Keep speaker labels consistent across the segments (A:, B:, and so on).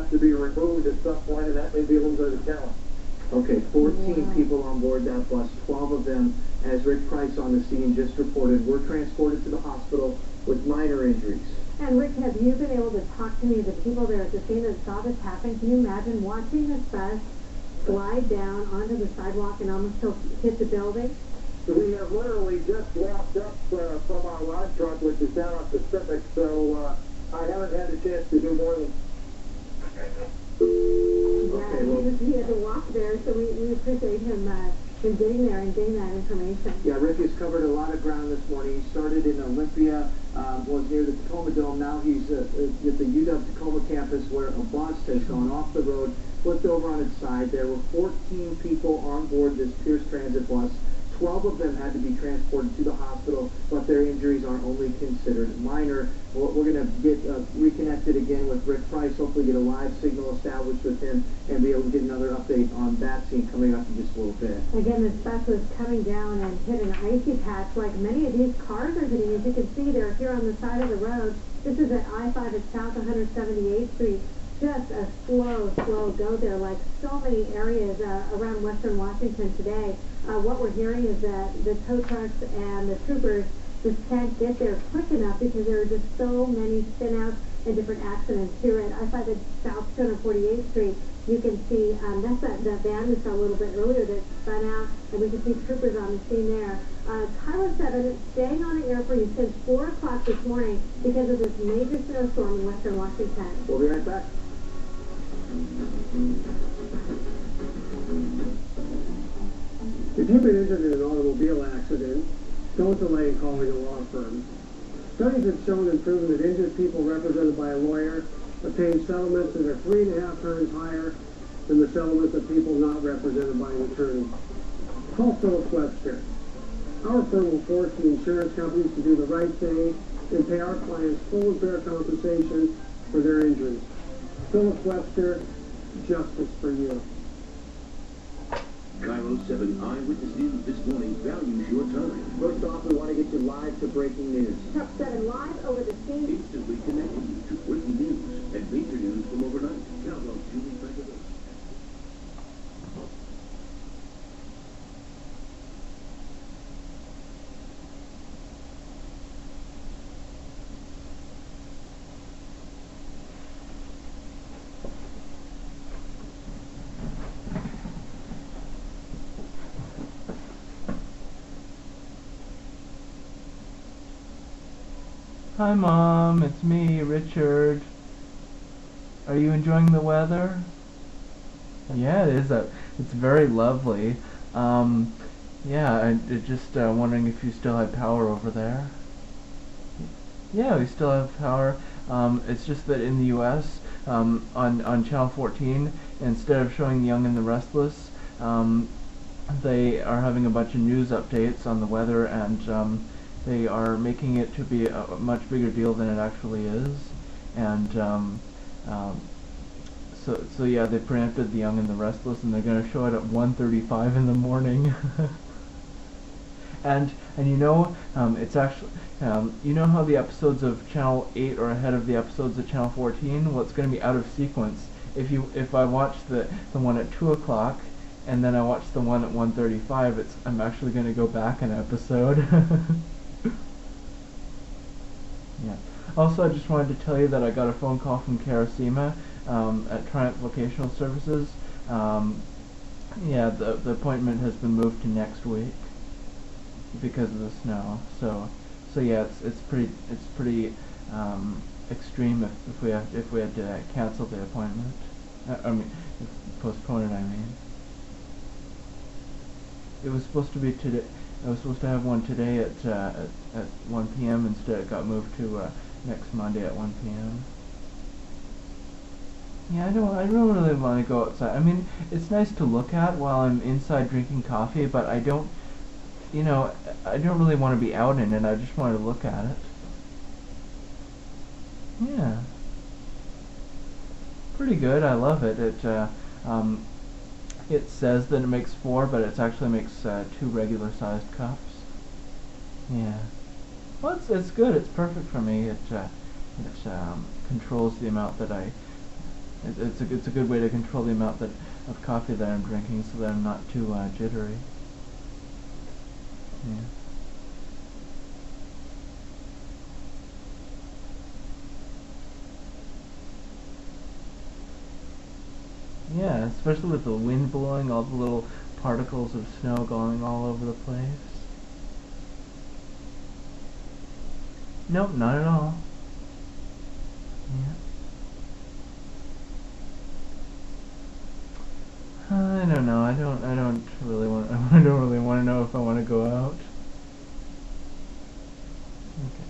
A: have to be removed at some point, and that may be a little bit of a challenge.
B: Okay, 14 people on board that bus. 12 of them, as Rick Price on the scene just reported, were transported to the hospital with minor injuries.
C: And Rick, have you been able to talk to any of the people there at the scene that saw this happen? Can you imagine watching this bus slide down onto the sidewalk and almost hit the building?
A: We have literally just walked up from our line truck, which is down on Pacific, so I haven't had a chance to do more than...
C: Yeah, he had to walk there, so we appreciate him getting there and getting that information.
B: Yeah, Rick has covered a lot of ground this morning. He started in Olympia, was near the Tacoma Dome. Now he's at the UW Tacoma campus, where a bus has gone off the road, flipped over on its side. There were 14 people on board this Pierce Transit bus. 12 of them had to be transported to the hospital, but their injuries are only considered minor. We're going to get reconnected again with Rick Price, hopefully get a live signal established with him, and be able to get another update on that scene coming up in just a little bit.
C: Again, this bus was coming down and hit an icy patch like many of these cars are hitting. As you can see, they're here on the side of the road. This is at I-5 at South 178th Street. Just a slow go there, like so many areas around Western Washington today. What we're hearing is that the tow trucks and the troopers just can't get there quick enough because there are just so many spinouts and different accidents here at I-5 at South 248th Street. You can see that's that van we saw a little bit earlier that spun out, and we can see troopers on the scene there. Tyler 7 staying on the air for you since 4 o'clock this morning because of this major snowstorm in Western Washington.
B: We'll be right back.
D: If you've been injured in an automobile accident, don't delay in calling a law firm. Studies have shown and proven that injured people represented by a lawyer obtain settlements that are 3.5 times higher than the settlements of people not represented by an attorney. Call Phillips Webster. Our firm will force the insurance companies to do the right thing and pay our clients full and fair compensation for their injuries. Phillips Webster, justice for you.
E: 907 Eyewitness News this morning values your time.
B: First off, we want to get you live to breaking news.
C: Top 7 live over the scene.
E: Instantly connecting you to breaking news and major news from overnight. Download Julie Beckett.
F: Hi Mom, it's me, Richard. Are you enjoying the weather? Yeah, it is. It's very lovely. Yeah, I just wondering if you still have power over there. Yeah, we still have power. It's just that in the U.S., on Channel 14, instead of showing The Young and the Restless, they are having a bunch of news updates on the weather, and they are making it to be a much bigger deal than it actually is, and so yeah, they preempted The Young and the Restless, and they're going to show it at 1:35 in the morning. and you know, it's actually you know how the episodes of Channel 8 are ahead of the episodes of Channel 14? Well, it's going to be out of sequence. If I watch the one at 2 o'clock and then I watch the one at 1:35, I'm actually going to go back an episode. Yeah. Also, I just wanted to tell you that I got a phone call from Karasima at Triumph Vocational Services. Yeah, the appointment has been moved to next week because of the snow. So yeah, it's pretty extreme if we had to cancel the appointment. I mean, postpone it. I mean, it was supposed to be today. I was supposed to have one today at 1 p.m. Instead, it got moved to next Monday at 1 p.m. Yeah, I don't really want to go outside. I mean, it's nice to look at while I'm inside drinking coffee, but I don't really want to be out in it. I just want to look at it. Yeah, pretty good. I love it. It says that it makes 4, but it actually makes 2 regular-sized cups. Yeah. Well, it's good. It's perfect for me. It controls the amount that I It's a good way to control the amount of coffee that I'm drinking, so that I'm not too jittery. Yeah. Yeah, especially with the wind blowing, all the little particles of snow going all over the place. Nope, not at all. Yeah. I don't know. I don't really want. I don't really want to know if I want to go out. Okay.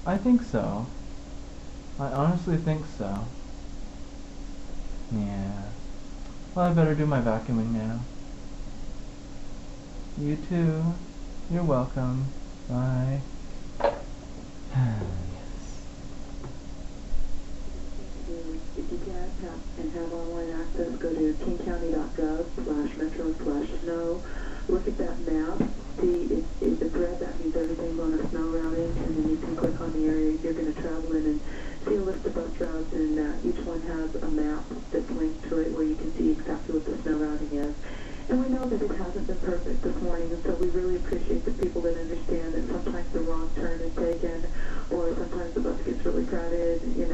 F: I think so. I honestly think so. Yeah. Well, I better do my vacuuming now. You too. You're welcome. Bye.
G: If you can't and have online access, go to kingcounty.gov/metro/snow. Look at that map. See, it's a thread that means everything's on a snow routing, and then you can click on the area you're going to travel in and see a list of bus routes, and each one has a map that's linked to it where you can see exactly what the snow routing is. And we know that it hasn't been perfect this morning, and so we really appreciate the people that understand that sometimes the wrong turn is taken, or sometimes the bus gets really crowded, we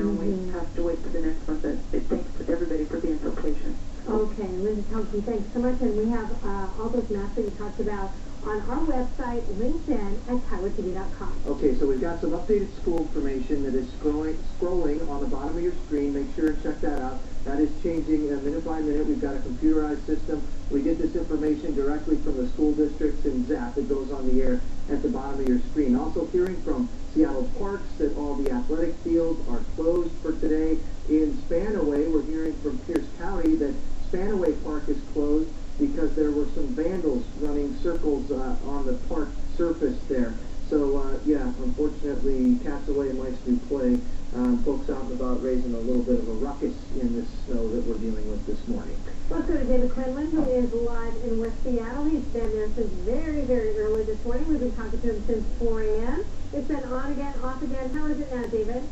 G: have to wait for the next one. But thanks to everybody for being so patient.
C: Okay, Linda Thompson, thanks so much. And we have all those maps that you talked about on our website, LinkedIn at KiowaTV.com.
B: Okay, so we've got some updated school information that is scrolling on the bottom of your screen. Make sure and check that out. That is changing minute by minute. We've got a computerized system. We get this information directly from the school districts in ZAP. It goes on the air at the bottom of your screen. Also hearing from Seattle Parks that all the athletic fields are closed for today. In Spanaway, we're hearing from Pierce County that Spanaway Park is closed because there were some vandals running circles on the park surface there. So, yeah, unfortunately, cats away and mice do play. Folks out and about raising a little bit of a ruckus in this snow that we're dealing with this morning.
C: Let's go to David Quinlan, who is live in West Seattle. He's been there since very, very early this morning. We've been talking to him since 4 a.m. It's been on again, off again. How is it now, David?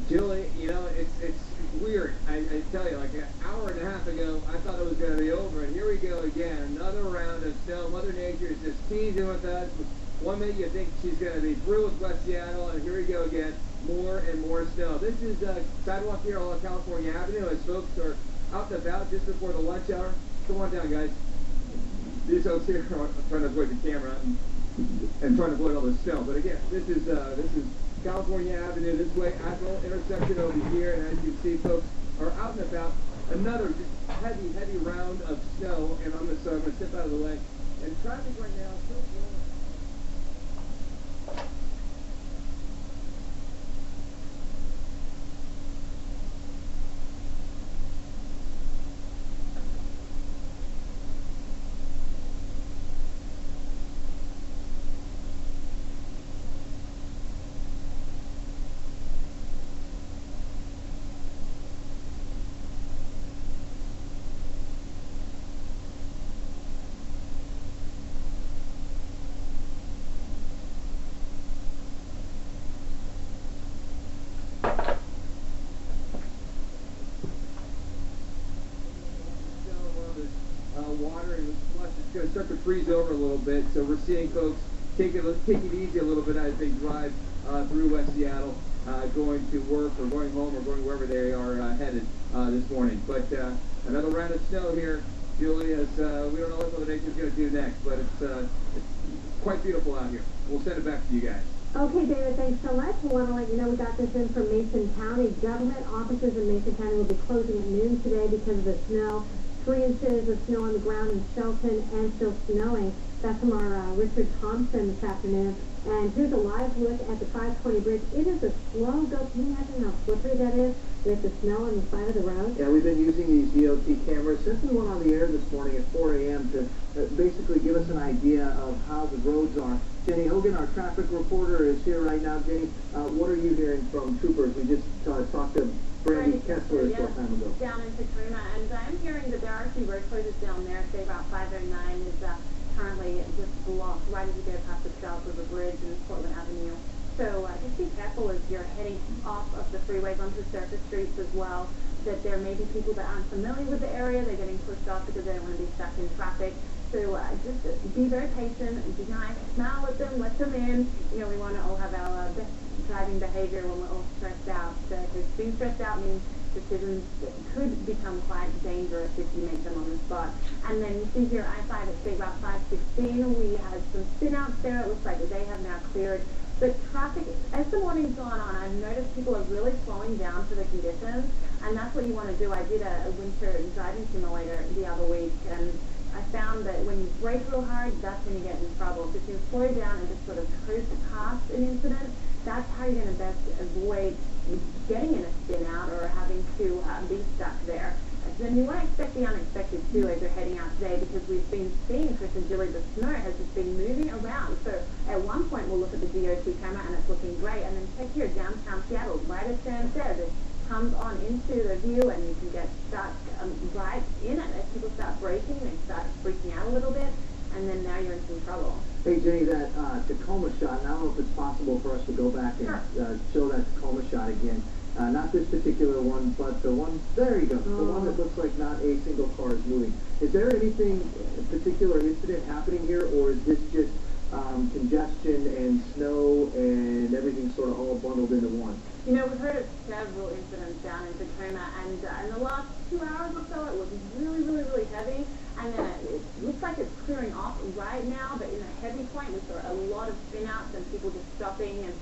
H: Julie, it's weird. I tell you, like an hour and a half ago, I thought it was going to be over, and here we go again. Another round of snow. Mother Nature is just teasing with us. One minute you think she's going to be through with West Seattle, and here we go again. More and more snow. This is sidewalk here along California Avenue as folks are out and about just before the lunch hour. Come on down, guys. These folks here are trying to avoid the camera and trying to avoid all the snow. But again, this is California Avenue this way, Admiral intersection over here, and as you see, folks are out and about. Another just heavy round of snow, and I'm going to step out of the way. And traffic right now is still flowing. Water and slush is going to start to freeze over a little bit, so we're seeing folks take it easy a little bit as they drive through West Seattle, going to work or going home or going wherever they are headed this morning. But another round of snow here, Julie, as we don't know what Mother Nature's going to do next, but it's quite beautiful out here. We'll send it back to you guys.
C: Okay, David, thanks so much. We want to let you know we got this in from Mason County. Government offices in Mason County will be closing at noon today because of the snow. 3 inches of snow on the ground in Shelton and still snowing. That's from our Richard Thompson this afternoon. And here's a live look at the 520 bridge. It is a slow go. Can you imagine how slippery that is with the snow on the side of the road?
B: Yeah, we've been using these DOT cameras since we went on the air this morning at 4 a.m. to basically give us an idea of how the roads are. Jenny Hogan, our traffic reporter, is here right now. Jenny, what are you hearing from troopers? We just talked to Brandy Kessler a short time ago.
I: Down in Katrina, and I'm hearing that there are a few road closures down there. Say Route 509 is currently just blocked right as you go past the South River Bridge and Portland Avenue. So just be careful as you're heading off of the freeways onto surface streets as well, that there may be people that aren't familiar with the area. They're getting pushed off because they don't want to be stuck in traffic. So just be very patient, be nice, smile at them, let them in. You know, we want to all have our best driving behavior when we're all stressed out. So because being stressed out means decisions that could become quite dangerous if you make them on the spot. And then you see here I-5 at State Route 516, we had some spin-outs there. It looks like they have now cleared. The traffic, as the morning's gone on, I've noticed people are really slowing down for the conditions, and that's what you want to do. I did a winter driving simulator the other week, and I found that when you brake real hard, that's when you get in trouble. So if you slow down and just sort of cruise past an incident, that's how you're going to best avoid getting in a spin out or having to be stuck there. So then you want to expect the unexpected too as you're heading out today, because we've been seeing, Chris and Julie, the snow has just been moving around. So at one point we'll look at the DOT camera and it's looking great, and then check here downtown Seattle, right as Sam said, it comes on into the view and you can get stuck right in it. As people start braking, they start freaking out a little bit, and then now you're in some trouble.
B: Hey, Jenny, that Tacoma shot, and I don't know if it's possible for us to go back and show that Tacoma shot again. Not this particular one, but the one, there you go, the one that looks like not a single car is moving. Is there anything, particular incident happening here, or is this just congestion and snow and everything sort of all bundled into one?
I: You know, we've heard of several incidents down in Tacoma, and in the last 2 hours or so, it was really, really, really heavy. And then it looks like it's clearing off right now, but in a heavy point, we saw a lot of spin-outs and people just stopping. And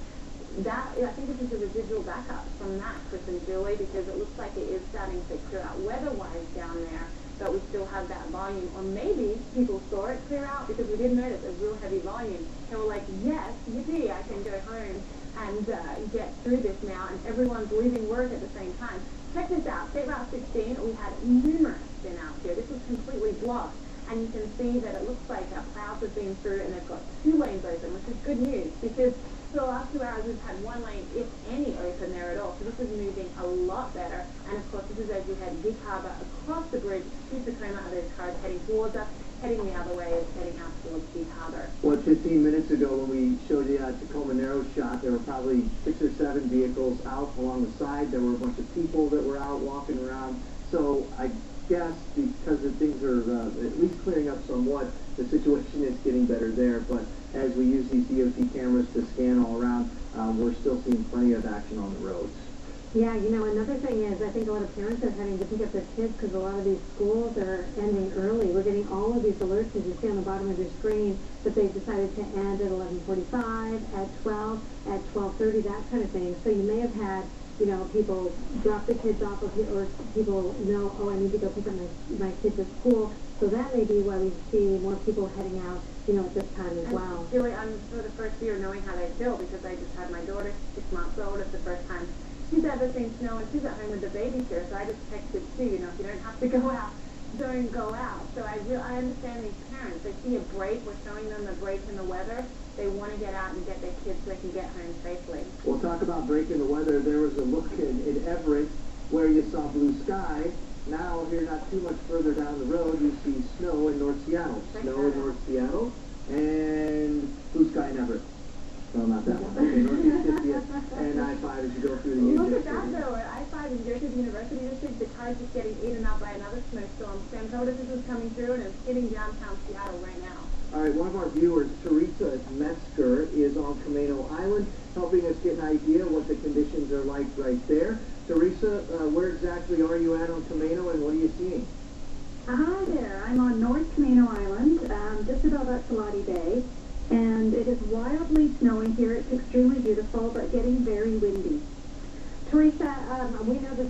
I: that, I think this is a residual backup from that, Chris and Julie, because it looks like it is starting to clear out weather-wise down there, but we still have that volume. Or maybe people saw it clear out because we did notice a real heavy volume. And we're like, yes, yippee, I can go home and get through this now, and everyone's leaving work at the same time. Check this out. State Route 16, we had numerous spin-outs here. This was completely blocked, and you can see that it looks like plows have been through, and they've got 2 lanes open, which is good news, because for the last 2 hours we've had 1 lane, if any, open there at all. So this is moving a lot better. And of course, this is as you head Gig Harbor across the bridge to Tacoma. There's cars heading towards us. Heading the other way is heading out towards Gig Harbor.
B: Well, 15 minutes ago when we showed you that Tacoma narrow shot, there were probably 6 or 7 vehicles out along the side. There were a bunch of people that were out walking around. So I guess because the things are at least clearing up somewhat, the situation is getting better there. But as we use these DOT cameras to scan all around, we're still seeing plenty of action on the roads.
C: Yeah, you know, another thing is I think a lot of parents are having to pick up their kids because a lot of these schools are ending early. We're getting all of these alerts, as you see on the bottom of your screen, that they've decided to end at 11:45, at 12, at 12:30, that kind of thing. So you may have had, you know, people drop the kids off, or people know, oh, I need to go pick up my kids at school. So that may be why we see more people heading out, you know, at this time as well.
I: Julie, I'm for the first year knowing how they feel, because I just had my daughter, 6 months old. It's the first time she's ever seen snow, and she's at home with the babysitter, so I just texted too, you know, if you don't have to go out, don't go out. So I understand these parents. They see a break, we're showing them the break in the weather. They want to get out and get their kids so they can get home safely.
B: We'll talk about break in the weather. There was a look in Everett where you saw blue sky. Now, here not too much further down the road, you see snow in North Seattle. Snow in North Seattle, and blue sky in Everett. No, not that one. Okay, Northeast 50th and I-5 as you go through the Union
I: Look at
B: District.
I: that, though. At I-5 and go to the University District, the car's just getting eaten up by another snowstorm. Sam told us this was coming through, and it's hitting downtown Seattle right now.
B: All right, one of our viewers, Teresa Metzger, is on Camano Island, helping us get an idea what the conditions are like right there. Teresa, where exactly are you at on Camano, and what are you seeing?
J: Hi there. I'm on North Camano Island, just about at Salati Bay, and it is wildly snowing here. It's extremely beautiful, but getting very windy.
C: Teresa, we know the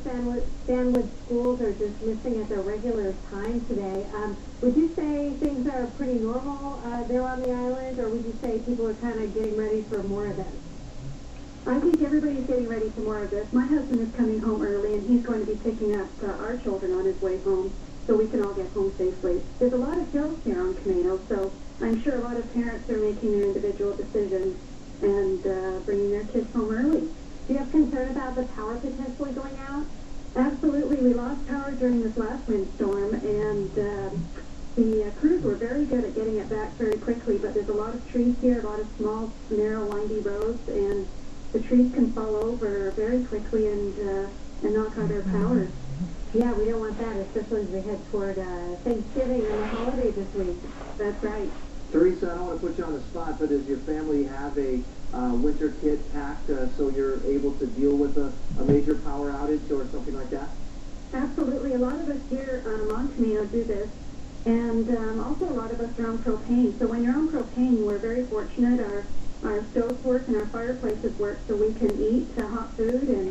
C: Stanwood schools are dismissing at their regular time today. Would you say things are pretty normal there on the island, or would you say people are kind of getting ready for more of this?
J: I think everybody's getting ready for more of this. My husband is coming home early, and he's going to be picking up our children on his way home, so we can all get home safely. There's a lot of hills here on Camano, so I'm sure a lot of parents are making their individual decisions and bringing their kids home early.
C: Do you have concern about the power potentially going out?
J: Absolutely. We lost power during this last windstorm, and The crews were very good at getting it back very quickly, but there's a lot of trees here, a lot of small, narrow, windy roads, and the trees can fall over very quickly and knock out our power.
C: Yeah, we don't want that, especially as we head toward Thanksgiving and the holiday this week.
J: That's right.
B: Teresa, I don't want to put you on the spot, but does your family have a winter kit packed so you're able to deal with a major power outage or something like that?
J: Absolutely. A lot of us here on Camino do this, and also a lot of us are on propane. So when you're on propane, we're very fortunate. Our stoves work and our fireplaces work, so we can eat hot food and